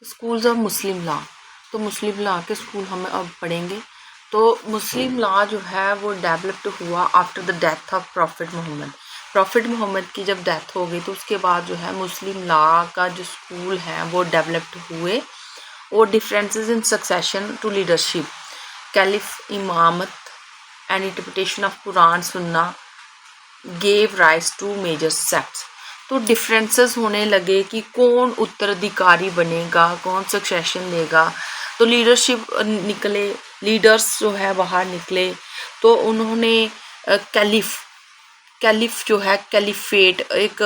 Schools of Muslim law. तो मुस्लिम law के school हम अब पढ़ेंगे। तो मुस्लिम लॉ जो है वो डेवलप्ड हुआ after the death of prophet Muhammad. Prophet Muhammad की जब डेथ हो गई तो उसके बाद जो है मुस्लिम लॉ का जो स्कूल है वो डेवलप्ड हुए। और differences in succession to leadership, caliph इमामत एंड इंटरप्रिटेशन ऑफ कुरान सुन्ना gave rise to major sects. तो डिफरेंसेस होने लगे कि कौन उत्तराधिकारी बनेगा, कौन सक्सेशन लेगा। तो लीडरशिप निकले, लीडर्स जो है बाहर निकले। तो उन्होंने कैलिफ जो है कैलिफेट एक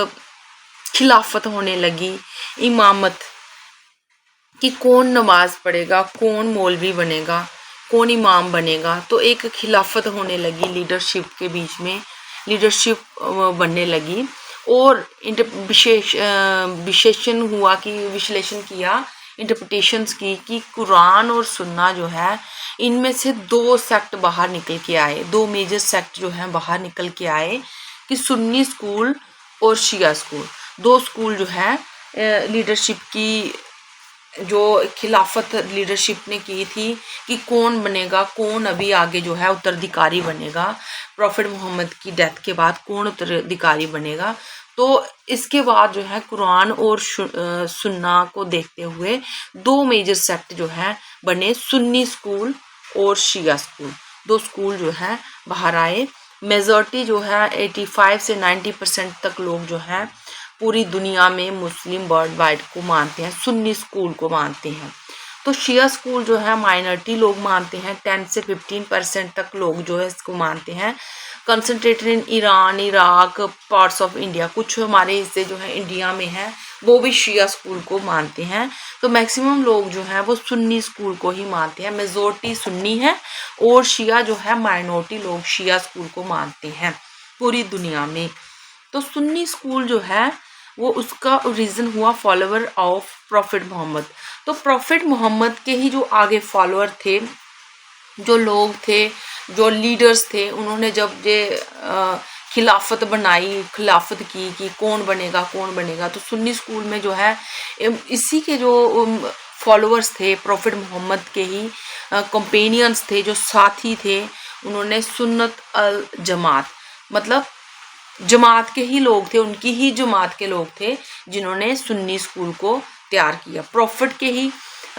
खिलाफत होने लगी। इमामत कि कौन नमाज पढ़ेगा, कौन मौलवी बनेगा, कौन इमाम बनेगा। तो एक खिलाफत होने लगी लीडरशिप के बीच में, लीडरशिप बनने लगी। और विशेषण हुआ कि विश्लेषण किया, इंटरप्रिटेशंस की कि कुरान और सुन्ना जो है इनमें से दो सेक्ट बाहर निकल के आए, दो मेजर सेक्ट जो हैं बाहर निकल के आए कि सुन्नी स्कूल और शिया स्कूल। दो स्कूल जो है लीडरशिप की जो खिलाफत लीडरशिप ने की थी कि कौन बनेगा, कौन अभी आगे जो है उत्तराधिकारी बनेगा, प्रॉफिट मोहम्मद की डेथ के बाद कौन उत्तराधिकारी बनेगा। तो इसके बाद जो है कुरान और सुन्ना को देखते हुए दो मेजर सेक्ट जो है बने, सुन्नी स्कूल और शिया स्कूल। दो स्कूल जो है बाहर आए। मेजॉरिटी जो है 85 से 90% तक लोग जो है पूरी दुनिया में मुस्लिम वर्ल्ड वाइड को मानते हैं, सुन्नी स्कूल को मानते हैं। तो शिया स्कूल जो है माइनॉरिटी लोग मानते हैं, 10 से 15% तक लोग जो है इसको मानते हैं। Concentrated in Iran, Iraq, parts of India, कुछ हमारे हिस्से जो है इंडिया में है वो भी शिया स्कूल को मानते हैं। तो मैक्सिमम लोग जो हैं वो सुन्नी स्कूल को ही मानते हैं, मेजॉरिटी सुन्नी है और शिया जो है माइनॉरिटी लोग शिया स्कूल को मानते हैं पूरी दुनिया में। तो सुन्नी स्कूल जो है वो उसका रीज़न हुआ फॉलोअर ऑफ प्रॉफिट मोहम्मद। तो प्रॉफिट मोहम्मद के ही जो आगे फॉलोअर थे, जो लोग थे, जो लीडर्स थे, उन्होंने जब ये खिलाफत बनाई, खिलाफत की कि कौन बनेगा कौन बनेगा। तो सुन्नी स्कूल में जो है इसी के जो फॉलोअर्स थे प्रॉफिट मोहम्मद के ही कंपेनियंस थे, जो साथी थे, उन्होंने सुन्नत अल जमात मतलब जमात के ही लोग थे, उनकी ही जमात के लोग थे जिन्होंने सुन्नी स्कूल को तैयार किया।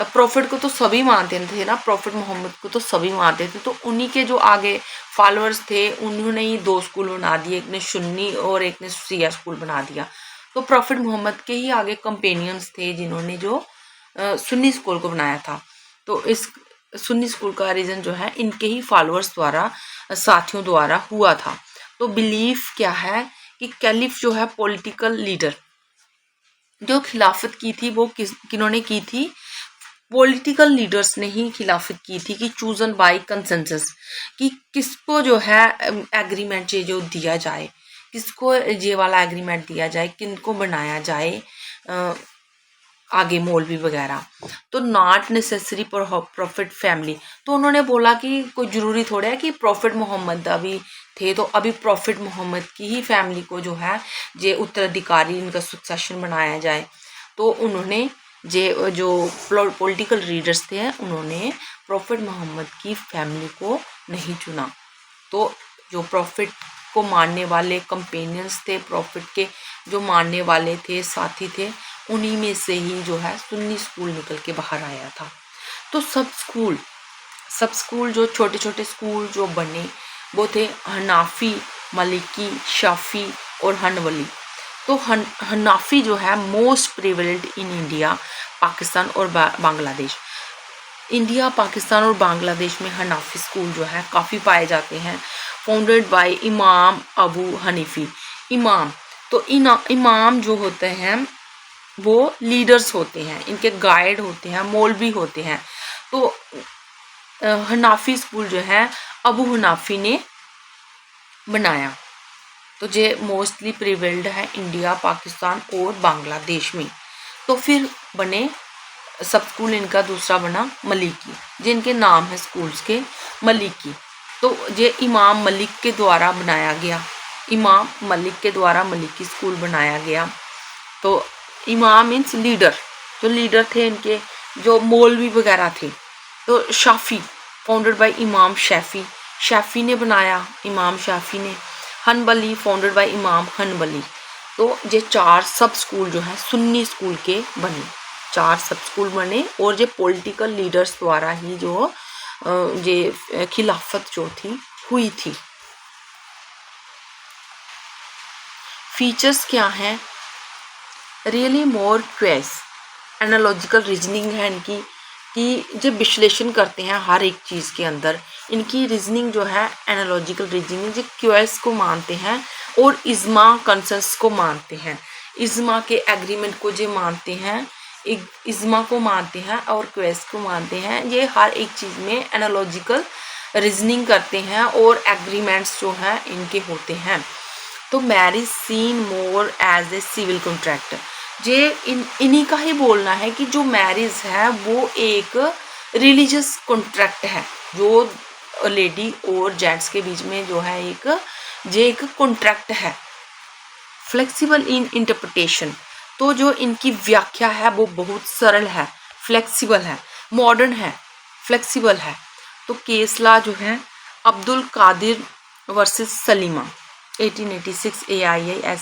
प्रॉफिट को तो सभी मानते थे ना, प्रॉफिट मोहम्मद को तो सभी मानते थे। तो उन्हीं के जो आगे फॉलोअर्स थे उन्होंने ही दो स्कूल बना दिए, एक ने सुन्नी और एक ने शिया स्कूल बना दिया। तो प्रॉफिट मोहम्मद के ही आगे कंपेनियंस थे जिन्होंने जो सुन्नी स्कूल को बनाया था। तो इस सुन्नी स्कूल का रीज़न जो है इनके ही फॉलोअर्स द्वारा, साथियों द्वारा हुआ था। तो बिलीफ क्या है कि कैलिफ जो है पॉलिटिकल लीडर, जो खिलाफत की थी वो किन्होंने की थी, पॉलिटिकल लीडर्स ने ही खिलाफत की थी कि चूजन बाय कंसेंसस, कि किसको जो है एग्रीमेंट ये जो दिया जाए, किसको ये वाला एग्रीमेंट दिया जाए, किनको बनाया जाए आगे मौलवी वगैरह। तो not necessary for profit family. तो उन्होंने बोला कि कोई ज़रूरी थोड़ा है कि प्रॉफिट मोहम्मद अभी थे तो अभी प्रॉफिट मोहम्मद की ही फैमिली को जो है ये उत्तराधिकारी, इनका सक्सेशन बनाया जाए। तो उन्होंने ये जो पॉलिटिकल लीडर्स थे उन्होंने प्रॉफिट मोहम्मद की फैमिली को नहीं चुना। तो जो प्रॉफिट को मानने वाले कंपेनियंस थे, प्रॉफिट के जो मानने वाले थे, साथी थे, उन्हीं में से ही जो है सुन्नी स्कूल निकल के बाहर आया था। तो सब स्कूल जो छोटे छोटे स्कूल जो बने वो थे हनाफी, मलिकी, शाफी और हनबली। तो हनाफी जो है most prevalent in India, Pakistan और बांग्लादेश। इंडिया, पाकिस्तान और बांग्लादेश में हनाफी स्कूल जो है काफ़ी पाए जाते हैं। फाउंडेड बाय इमाम अबू हनीफी। इमाम, तो इमाम जो होते हैं वो लीडर्स होते हैं, इनके गाइड होते हैं, मौलवी होते हैं। तो हनाफी स्कूल जो है अबू हनाफी ने बनाया। तो ये मोस्टली प्रिवेल्ड है इंडिया, पाकिस्तान और बांग्लादेश में। तो फिर बने सब स्कूल, इनका दूसरा बना मलिकी, जिनके नाम है स्कूल्स के मलिकी। तो ये इमाम मलिक के द्वारा बनाया गया, इमाम मलिक के द्वारा मलिकी स्कूल बनाया गया। तो इमाम मीन्स लीडर, जो लीडर थे इनके, जो मौलवी वगैरह थे। तो शाफी फाउंडेड बाय इमाम शैफी, शैफी ने बनाया, इमाम शैफी ने। हनबली फाउंडेड बाय इमाम हनबली। तो ये 4 सब स्कूल जो है सुन्नी स्कूल के बने, 4 सब स्कूल बने, और ये पॉलिटिकल लीडर्स द्वारा ही जो ये खिलाफत जो थी हुई थी। फीचर्स क्या हैं? रियली मोर क्वेस, एनालॉजिकल रीजनिंग है इनकी, कि जब विश्लेषण करते हैं हर एक चीज़ के अंदर, इनकी रीजनिंग जो है एनालॉजिकल रीजनिंग, जो क्वेस को मानते हैं और इज्मा कंसेंसस को मानते हैं, इज्मा के एग्रीमेंट को जो मानते हैं, इज्मा को मानते हैं और क्वेस को मानते हैं। ये हर एक चीज़ में एनालॉजिकल रीजनिंग करते हैं और एग्रीमेंट्स जो हैं इनके होते हैं। तो marriage seen more as a civil contract, ये इन्हीं का ही बोलना है कि जो मैरिज है वो एक रिलीजियस कॉन्ट्रैक्ट है, जो लेडी और जेंट्स के बीच में जो है एक कॉन्ट्रैक्ट है। फ्लेक्सिबल इन इंटरप्रिटेशन, तो जो इनकी व्याख्या है वो बहुत सरल है, फ्लेक्सिबल है, मॉडर्न है, फ्लेक्सिबल है। तो केस लॉ जो है Abdul Qadir versus Salima 1886 AIA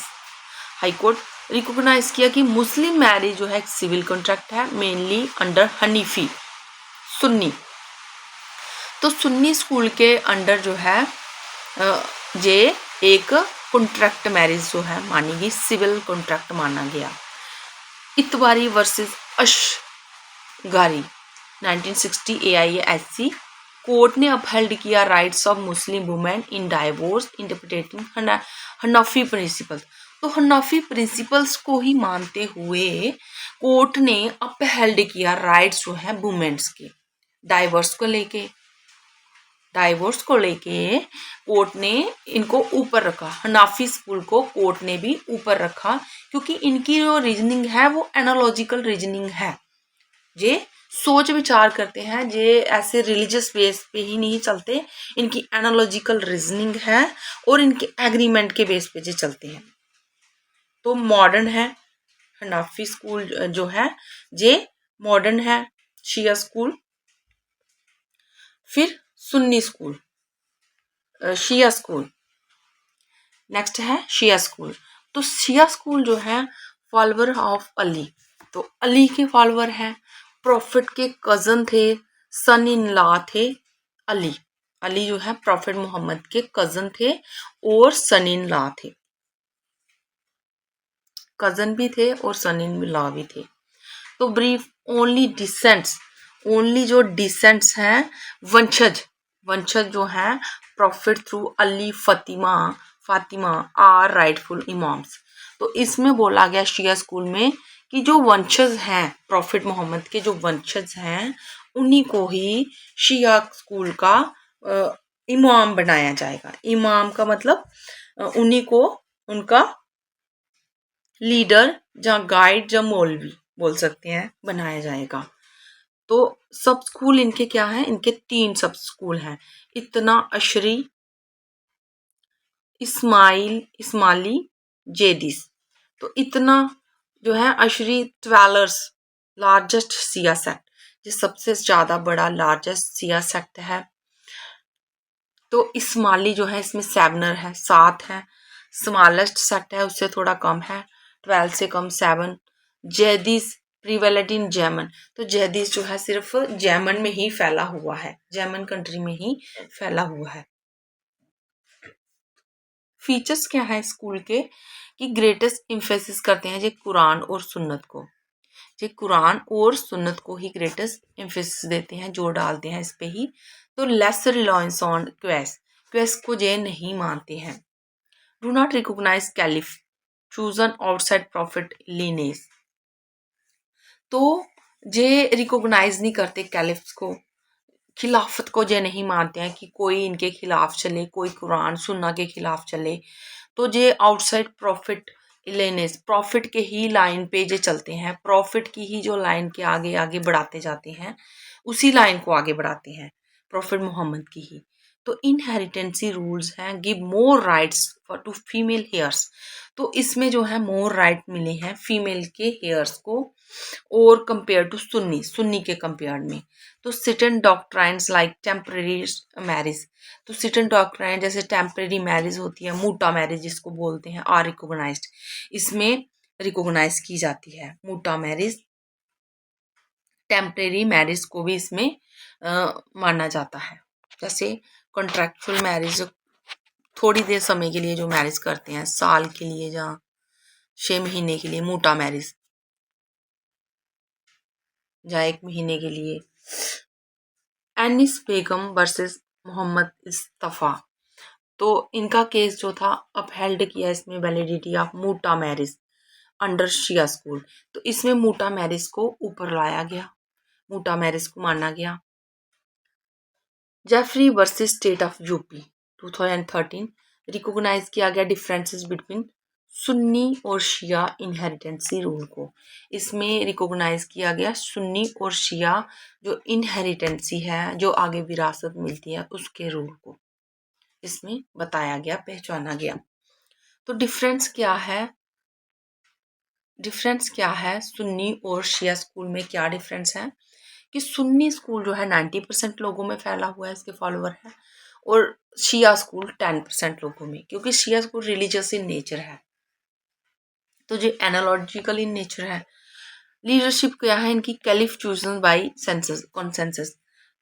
high court recognise किया कि मुस्लिम मैरिज जो है एक सिविल कॉन्ट्रैक्ट है, मेनली अंडर हनीफी सुन्नी। तो सुन्नी स्कूल के अंडर जो है ये एक कॉन्ट्रैक्ट मैरिज जो है मानी गई, सिविल कॉन्ट्रैक्ट माना गया। Itwari versus Asghari 1960 AIA SC court ने अपहेल्ड किया rights of Muslim women in divorce interpreting Hanafi principle. तो हनफी प्रिंसिपल्स को ही मानते हुए कोर्ट ने अपहेल्ड किया राइट्स जो है वुमेन्स के, डाइवोर्स को लेके कोर्ट ने इनको ऊपर रखा, हनाफी स्कूल को कोर्ट ने भी ऊपर रखा, क्योंकि इनकी जो रीजनिंग है वो एनालॉजिकल रीजनिंग है, ये सोच विचार करते हैं, ये ऐसे रिलीजियस बेस पे ही नहीं चलते, इनकी एनालॉजिकल रीजनिंग है और इनके एग्रीमेंट के बेस पे ये चलते हैं। तो मॉडर्न है हनाफी स्कूल जो है ये मॉडर्न है, शिया स्कूल। फिर सुन्नी स्कूल, शिया स्कूल, नेक्स्ट है शिया स्कूल। तो शिया स्कूल जो है फॉलोवर ऑफ अली, तो अली के फॉलोवर हैं, प्रॉफिट के कज़न थे, सन इन लॉ थे अली, अली जो है प्रॉफिट मोहम्मद के कज़न थे और सन इन लॉ थे, कज़न भी थे और सन इन लॉ भी थे। तो ब्रीफ ओनली डिसेंट्स, ओनली जो डिसेंट्स हैं वंशज जो हैं prophet through Ali Fatima are rightful imams. तो इसमें बोला गया शिया स्कूल में कि जो वंशज हैं प्रॉफिट मोहम्मद के, जो वंशज हैं उन्हीं को ही शिया स्कूल का इमाम बनाया जाएगा। इमाम का मतलब उन्हीं को उनका लीडर या गाइड या मौलवी बोल सकते हैं बनाया जाएगा। तो सब स्कूल इनके क्या हैं, इनके 3 सब स्कूल हैं, इतना अशरी इस्माइली जेदिस। तो इतना जो है अशरी 12 लार्जेस्ट सिया सेक्ट, ये सबसे ज्यादा बड़ा लार्जेस्ट सिया सेक्ट है। तो इस्माइली जो है इसमें 7 है, 7 है, स्मॉलेस्ट सेक्ट है उससे थोड़ा कम है, 12 से कम 7। जैदिस प्रीवेलेंट इन जेमन, तो जैदिस जो है सिर्फ जेमन में ही फैला हुआ है, जेमन कंट्री में ही फैला हुआ है। फीचर्स क्या है स्कूल के कि ग्रेटेस्ट इम्फेसिस करते हैं ये कुरान और सुन्नत को, ये कुरान और सुन्नत को ही ग्रेटेस्ट इम्फेसिस देते हैं, जोर डालते हैं इस पे ही। तो लेस रिलायंस ऑन क्वेस को ये नहीं मानते हैं। Do not recognise caliph chosen outside prophet lineage, तो ये रिकॉग्नाइज नहीं करते कैलिफ्स को, खिलाफत को ये नहीं मानते हैं कि कोई इनके खिलाफ चले, कोई कुरान सुन्ना के खिलाफ चले। तो ये आउटसाइड प्रॉफिट लेनेस, प्रॉफिट के ही लाइन पे ये चलते हैं, प्रॉफिट की ही जो लाइन के आगे आगे बढ़ाते जाते हैं, उसी लाइन को आगे बढ़ाते हैं प्रॉफिट मोहम्मद की ही। तो इनहेरिटेंसी रूल्स हैं give more rights for to female heirs. तो इसमें जो है मोर राइट मिले हैं फीमेल के हेयर्स को और कंपेयर टू सुन्नी, सुन्नी के कंपेयर में। तो सिटन डॉक्ट्राइन्स लाइक टेम्पररी मैरिज, तो सिटन डॉक्ट्राइन जैसे टेम्पररी मैरिज होती है, मूटा मैरिज जिसको बोलते हैं, आर रिकोगनाइज्ड, इसमें रिकोगनाइज की जाती है। मूटा मैरिज, टेम्परेरी मैरिज को भी इसमें माना जाता है। जैसे कॉन्ट्रैक्चुअल मैरिज, थोड़ी देर समय के लिए जो मैरिज करते हैं, साल के लिए या 6 महीने के लिए मूटा मैरिज, या 1 महीने के लिए। एनिस बेगम वर्सेस मोहम्मद इस्तफा, तो इनका केस जो था अपहेल्ड किया इसमें validity of muta marriage under Shia school. तो इसमें मूटा मैरिज को ऊपर लाया गया, मूटा मैरिज को माना गया। Jafri versus state of UP 2013 recognise किया गया डिफरेंसेस बिटवीन सुन्नी और शिया इनहेरिटेंसी रूल को। इसमें रिकॉग्नाइज किया गया सुन्नी और शिया जो इनहेरिटेंसी है, जो आगे विरासत मिलती है, उसके रूल को इसमें बताया गया, पहचाना गया। तो डिफरेंस क्या है, डिफरेंस क्या है सुन्नी और शिया स्कूल में, क्या डिफरेंस है कि सुन्नी स्कूल जो है 90% लोगों में फैला हुआ है, इसके फॉलोअर है, और शिया स्कूल 10% लोगों में, क्योंकि शिया स्कूल रिलीजियस इन नेचर है, तो जो एनालॉजिकल इन नेचर है। लीडरशिप क्या है इनकी, caliph chosen by census consensus,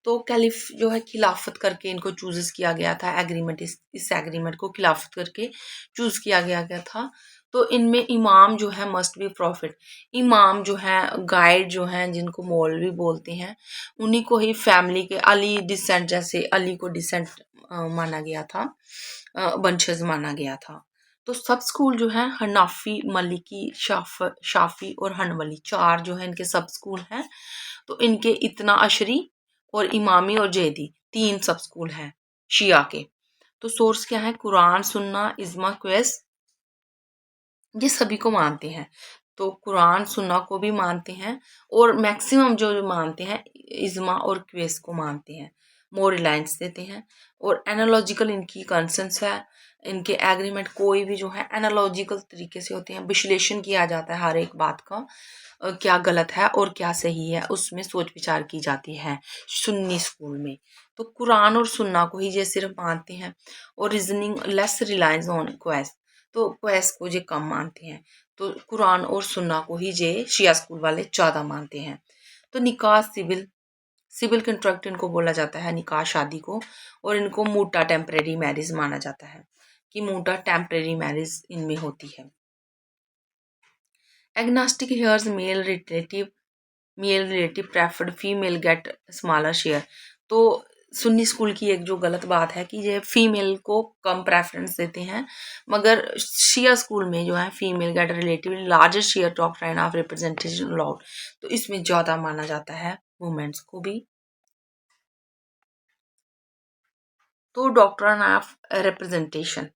तो कैलिफ जो है खिलाफत करके इनको चूजेस किया गया था, एग्रीमेंट, इस एग्रीमेंट को खिलाफत करके चूज किया गया था। तो इनमें इमाम जो है मस्ट बी प्रॉफिट, इमाम जो है गाइड जो है जिनको मौलवी बोलते हैं, उन्हीं को ही फैमिली के अली डिसेंट, जैसे अली को डिसेंट माना गया था, वंशज माना गया था। तो सब स्कूल जो है हनाफी, मलिकी, शाफी और हनबली, 4 जो है इनके सब स्कूल हैं। तो इनके इतना अशरी और इमामी और जैदी 3 सब स्कूल हैं शिया के। तो सोर्स क्या है, कुरान, सुन्ना, इज्मा, क्वेस, ये सभी को मानते हैं। तो कुरान सुन्ना को भी मानते हैं, और मैक्सिमम जो मानते हैं इज्मा और क्वेस को मानते हैं, मोर रिलायंस देते हैं। और एनालॉजिकल इनकी कंसेंस है, इनके एग्रीमेंट कोई भी जो है एनालॉजिकल तरीके से होते हैं, विश्लेषण किया जाता है हर एक बात का, क्या गलत है और क्या सही है, उसमें सोच विचार की जाती है सुन्नी स्कूल में। तो कुरान और सुन्ना को ही ये सिर्फ मानते हैं, और reasoning less reliance on Quess, तो क्वेस को ये कम मानते हैं। तो कुरान और सुन्ना को ही ये शिया स्कूल वाले ज़्यादा मानते हैं। तो निकाह सिविल, सिविल कंट्रैक्ट इनको बोला जाता है, निकाह शादी को, और इनको मूटा टेम्परेरी मैरिज माना जाता है, कि मूटा टेम्परेरी मैरिज इनमें होती है। Agnatic heirs male relative preferred female get smaller share, तो सुन्नी स्कूल की एक जो गलत बात है कि ये फीमेल को कम प्रेफरेंस देते हैं, मगर शिया स्कूल में जो है female get relative larger share doctrine of representation allowed, तो इसमें ज़्यादा माना जाता है वुमेन्स को भी। तो डॉक्ट्राइन ऑफ रिप्रेजेंटेशन,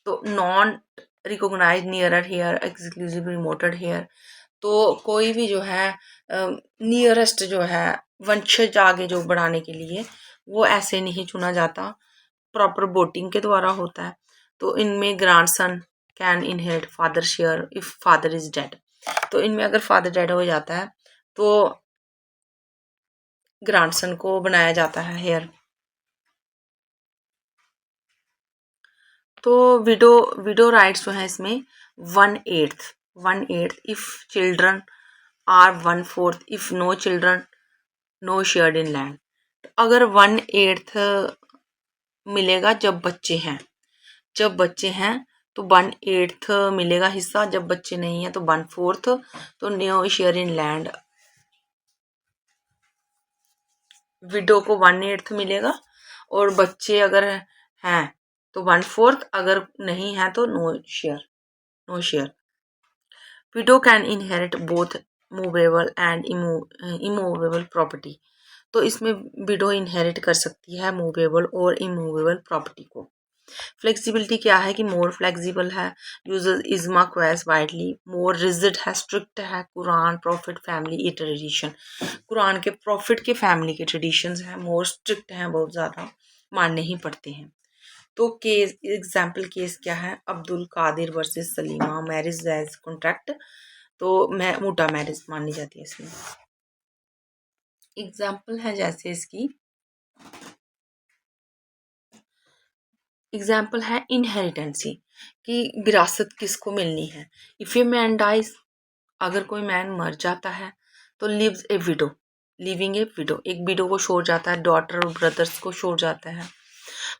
तो non recognise nearer heir exclusive remoted heir, तो कोई भी जो है नियरेस्ट जो है वंशज आगे जो बढ़ाने के लिए, वो ऐसे नहीं चुना जाता, प्रॉपर वोटिंग के द्वारा होता है। तो इनमें grandson can inherit father share if father is dead, तो इनमें अगर फादर डेड हो जाता है तो ग्रैंडसन को बनाया जाता है हेयर। तो विडो विडो राइट्स जो है इसमें 1/8 if children are 1/4 if no children no shared in land. अगर 1/8 मिलेगा जब बच्चे हैं, जब बच्चे हैं तो 1/8 मिलेगा हिस्सा, जब बच्चे नहीं है तो 1/4, तो no share in land, widow को 1/8 मिलेगा, और बच्चे अगर हैं तो 1/4, अगर नहीं है तो no share, no share. Widow can inherit both movable and immovable property, तो इसमें विडो इनहेरिट कर सकती है मूवेबल और इमूवेबल प्रॉपर्टी को। फ्लेक्सिबिलिटी क्या है कि मोर फ्लेक्सिबल है, यूजेस इज्मा क्वेस वाइडली, मोर रिजिड है, स्ट्रिक्ट है, Quran profit family tradition, Quran के प्रॉफिट के फैमिली के ट्रेडिशंस हैं, मोर स्ट्रिक्ट हैं बहुत ज़्यादा, मानने ही पड़ते हैं। तो केस एग्जाम्पल केस क्या है, Abdul Qadir versus Salima, marriage as contract, तो मैं मुटा मैरिज मानी जाती है इसमें। एग्जाम्पल है जैसे इसकी, एग्जाम्पल है इनहेरिटेंसी कि विरासत किसको मिलनी है। इफ ए मैन डाइज, अगर कोई मैन मर जाता है तो लिव्स ए विडो, लिविंग ए विडो, एक विडो को छोड़ जाता है, डॉटर और ब्रदर्स को छोड़ जाता है,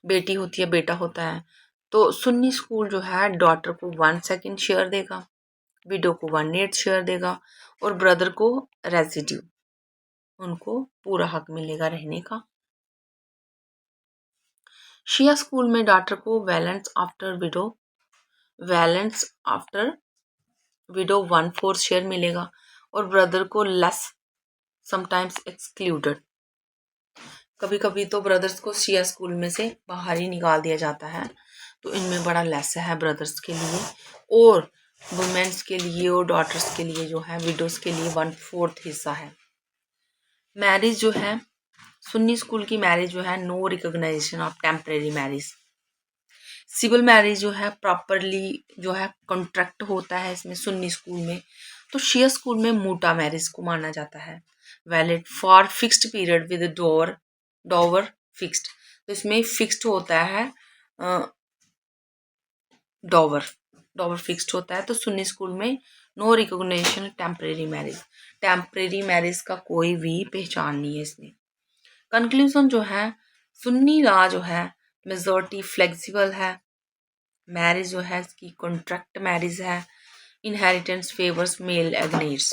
बेटी होती है, बेटा होता है। तो सुन्नी स्कूल जो है डॉटर को 1/2 शेयर देगा, विडो को 1/8 शेयर देगा और ब्रदर को रेजिड्यू, उनको पूरा हक मिलेगा रहने का। शिया स्कूल में डॉटर को वैलेंस आफ्टर विडो 1/4 शेयर मिलेगा और ब्रदर को लेस, समटाइम्स एक्सक्लूडेड। कभी कभी तो ब्रदर्स को शिया स्कूल में से बाहर ही निकाल दिया जाता है, तो इनमें बड़ा लेस है ब्रदर्स के लिए, और वुमेन्स के लिए और डॉटर्स के लिए जो है, विडोज के लिए 1/4 हिस्सा है। मैरिज जो है सुन्नी स्कूल की मैरिज जो है, no recognition of temporary marriage. Civil marriage जो है प्रॉपरली जो है कॉन्ट्रैक्ट होता है इसमें सुन्नी स्कूल में। तो शिया स्कूल में मूटा मैरिज को माना जाता है valid for fixed period with डॉवर fixed. तो इसमें फिक्स्ड होता है, डॉवर डॉवर फिक्स्ड होता है। तो सुन्नी स्कूल में नो रिकॉग्निशन टेम्परेरी मैरिज का कोई भी पहचान नहीं है इसमें। कंक्लूजन जो है, सुन्नी लॉ जो है मेजॉरिटी फ्लेक्सिबल है, मैरिज जो है इसकी कॉन्ट्रैक्ट मैरिज है, इनहेरिटेंस फेवर्स मेल एग्नेट्स।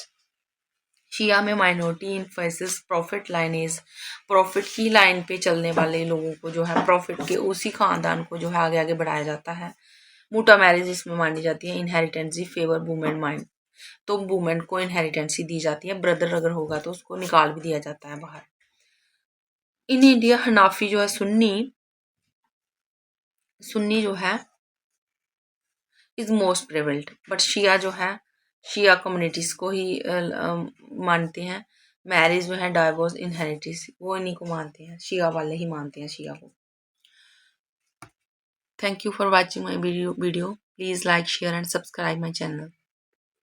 शिया में minority Infosys profit lineage, profit की लाइन पे चलने वाले लोगों को जो है, प्रॉफिट के उसी खानदान को जो है आगे आगे बढ़ाया जाता है। मूटा मैरिज इसमें मानी जाती है, इनहेरिटेंसी फेवर वुमेन माइंड, तो वुमेन को इनहेरिटेंसी दी जाती है, ब्रदर अगर होगा तो उसको निकाल भी दिया जाता है बाहर। इन इंडिया हनाफी जो है सुन्नी जो है इज मोस्ट प्रेवल्ड, बट शिया जो है शिया कम्युनिटीज को ही मानते हैं। मैरिज जो है डाइवोर्स इनहेरिटेंस वो इन्हीं को मानते हैं, शिया वाले ही मानते हैं शिया को। Thank you for watching my video. Please like share and subscribe my channel.